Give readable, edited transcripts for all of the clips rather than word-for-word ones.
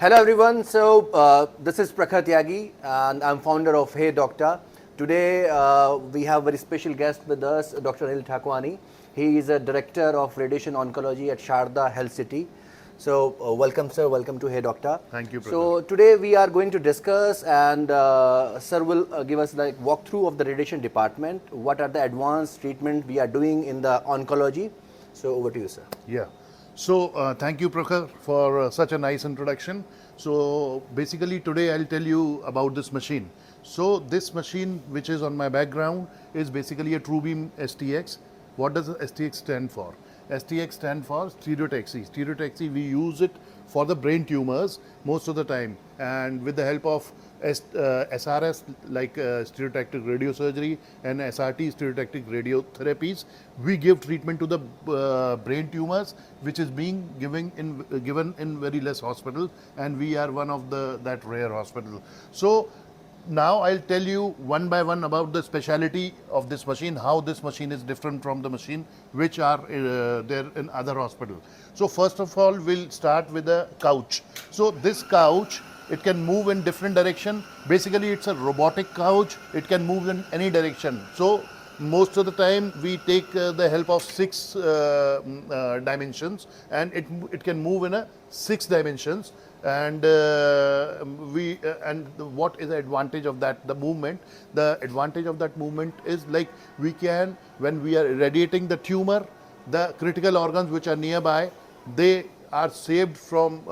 Hello everyone, this is Prakhar Tyagi and I'm founder of HeyDocta. Today we have a very special guest with us, Dr. Anil Thakwani. He is a director of Radiation Oncology at Sharda Health City. So welcome sir, welcome to HeyDocta. Thank you, Prakhar. So today we are going to discuss and sir will give us like walkthrough of the radiation department. What are the advanced treatment we are doing in the oncology? So over to you sir. Yeah. So thank you, Prakhar, for such a nice introduction. So basically today I'll tell you about this machine. So this machine which is on my background is basically a TrueBeam STx. What does STx stand for? STx stand for stereotaxy. Stereotaxy, we use it for the brain tumors most of the time, and with the help of SRS like stereotactic radiosurgery and SRT stereotactic radiotherapies, we give treatment to the brain tumors which is being given in very less hospitals, and we are one of that rare hospital. So now I'll tell you one by one about the speciality of this machine, how this machine is different from the machine which are there in other hospitals. So first of all, we'll start with the couch. So this couch, it can move in different direction. Basically, it's a robotic couch. It can move in any direction. So most of the time we take the help of 6 dimensions, and it can move in a 6 dimensions. And what is the advantage of that? The movement. The advantage of that movement is like we can, when we are irradiating the tumor, the critical organs which are nearby, they are saved from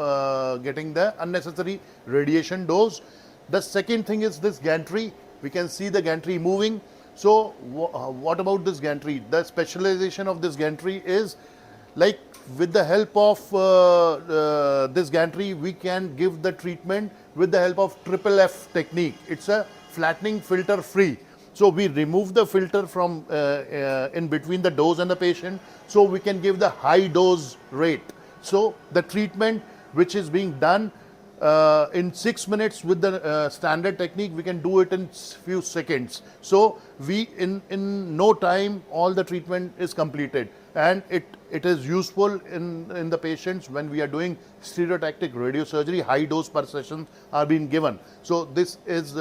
getting the unnecessary radiation dose. The second thing is this gantry. We can see the gantry moving. So what about this gantry? The specialization of this gantry is like with the help of this gantry, we can give the treatment with the help of triple F technique. It's a flattening filter free. So we remove the filter from in between the dose and the patient, so we can give the high dose rate. So the treatment which is being done in 6 minutes with the standard technique, we can do it in few seconds. So we in no time all the treatment is completed, and it is useful in the patients when we are doing stereotactic radiosurgery. High dose per session are being given. So this is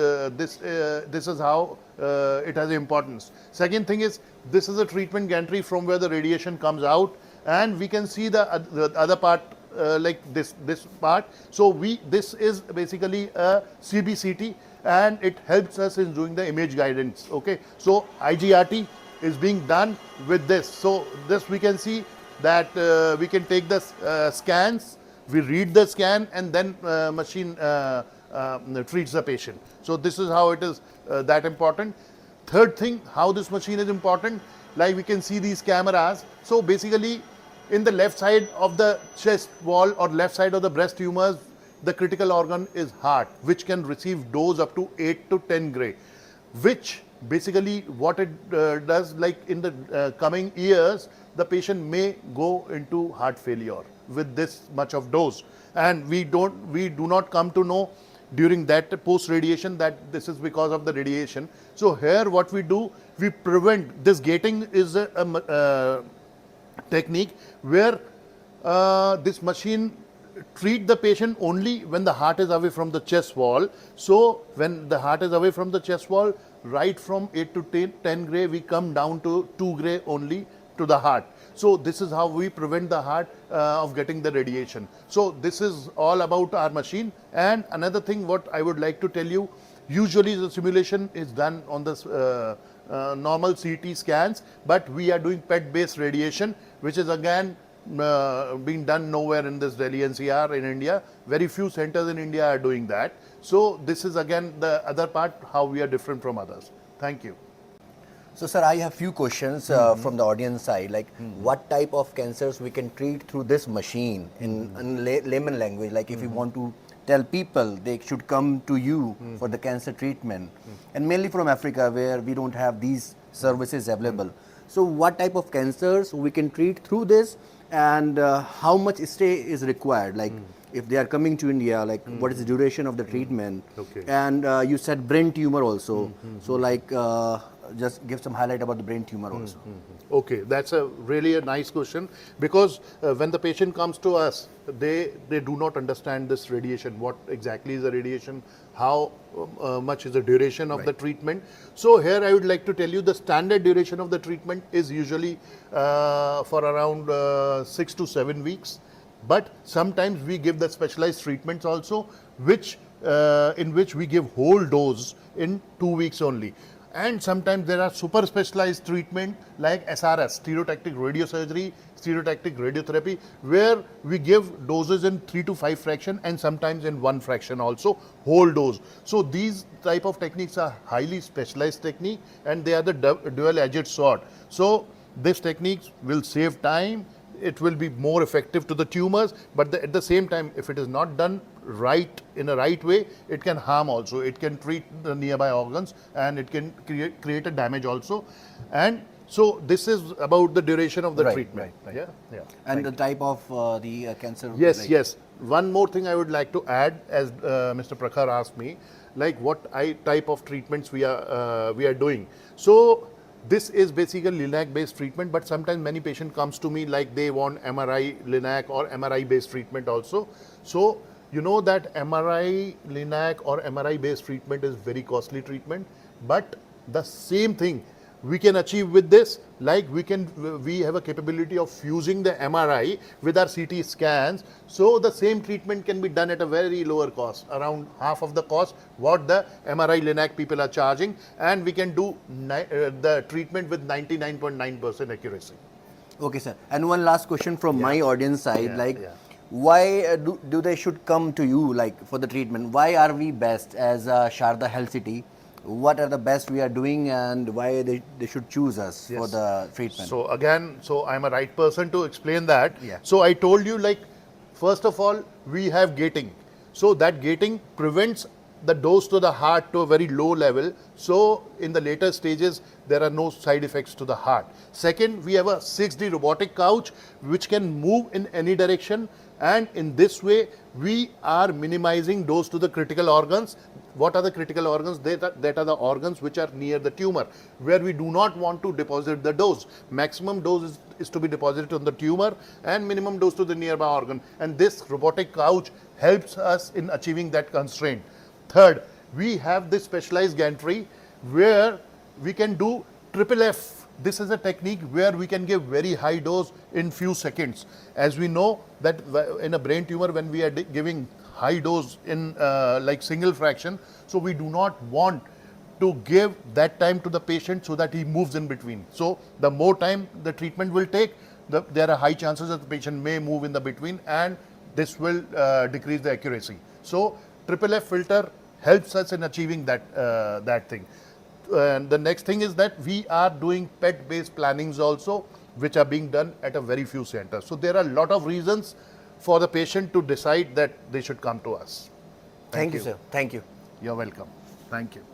how it has importance. Second thing is, this is a treatment gantry from where the radiation comes out, and we can see the other part like this part. So this is basically a CBCT, and it helps us in doing the image guidance. Okay, so IGRT is being done with this. So this we can see that we can take the scans, we read the scan, and then machine treats the patient. So this is how it is that important. Third thing, how this machine is important, like we can see these cameras. So basically, in the left side of the chest wall or left side of the breast tumors, the critical organ is heart, which can receive dose up to 8 to 10 gray, which basically what it does, like in the coming years, the patient may go into heart failure with this much of dose, and we do not come to know during that post radiation that this is because of the radiation. So here what we do, we prevent this. Gating is a technique where this machine treat the patient only when the heart is away from the chest wall. So when the heart is away from the chest wall, right from 8 to 10 gray, we come down to 2 gray only to the heart. So this is how we prevent the heart of getting the radiation. So this is all about our machine. And another thing what I would like to tell you, usually the simulation is done on the normal CT scans, but we are doing PET based radiation, which is again being done nowhere in this Delhi NCR in India. Very few centers in India are doing that. So this is again the other part, how we are different from others. Thank you. So sir, I have few questions from the audience side, like what type of cancers we can treat through this machine in layman language, like if you want to tell people they should come to you for the cancer treatment, and mainly from Africa where we don't have these services available. So what type of cancers we can treat through this, and how much stay is required, like if they are coming to India, like what is the duration of the treatment? Okay. And you said brain tumor also. So like just give some highlight about the brain tumor also. Okay, that's really a nice question, because when the patient comes to us, they do not understand this radiation. What exactly is the radiation? How much is the duration of the treatment? So here I would like to tell you the standard duration of the treatment is usually for around 6 to 7 weeks. But sometimes we give the specialized treatments also, which in which we give whole dose in 2 weeks only. And sometimes there are super specialized treatment like SRS, stereotactic radiosurgery, stereotactic radiotherapy, where we give doses in 3 to 5 fraction and sometimes in 1 fraction also, whole dose. So these type of techniques are highly specialized technique, and they are the dual-edged sword. So this techniques will save time, it will be more effective to the tumors, but at the same time, if it is not done right in a right way, it can harm also. It can treat the nearby organs, and it can create a damage also. And so this is about the duration of the treatment. Yeah. And the type of the cancer. Yes, yes. One more thing I would like to add, as Mr. Prakhar asked me, like what type of treatments we are doing. So this is basically LINAC based treatment, but sometimes many patient comes to me like they want MRI LINAC or MRI based treatment also. So you know that MRI LINAC or MRI based treatment is very costly treatment, but the same thing we can achieve with this. Like we have a capability of fusing the MRI with our CT scans, so the same treatment can be done at a very lower cost, around half of the cost what the MRI LINAC people are charging, and we can do the treatment with 99.9% accuracy. Okay, sir. And one last question from my audience side, why do they should come to you like for the treatment? Why are we best as Sharda Health City? What are the best we are doing, and why they should choose us for the treatment? So again, I'm a right person to explain that. So I told you, like, first of all, we have gating. So that gating prevents the dose to the heart to a very low level. So in the later stages, there are no side effects to the heart. Second, we have a 6D robotic couch which can move in any direction, and in this way we are minimizing dose to the critical organs. What are the critical organs? That are the organs which are near the tumor, where we do not want to deposit the dose. Maximum dose is to be deposited on the tumor, and minimum dose to the nearby organ. And this robotic couch helps us in achieving that constraint. Third, we have this specialized gantry where we can do FFF. This is a technique where we can give very high dose in few seconds. As we know that in a brain tumor, when we are giving high dose in like single fraction, so we do not want to give that time to the patient so that he moves in between. So the more time the treatment will take, there are high chances that the patient may move in the between, and this will decrease the accuracy. So FFF filter helps us in achieving that thing. And the next thing is that we are doing PET based plannings also, which are being done at a very few centers. So there are a lot of reasons for the patient to decide that they should come to us. Thank you, sir. Thank you. You're welcome. Thank you.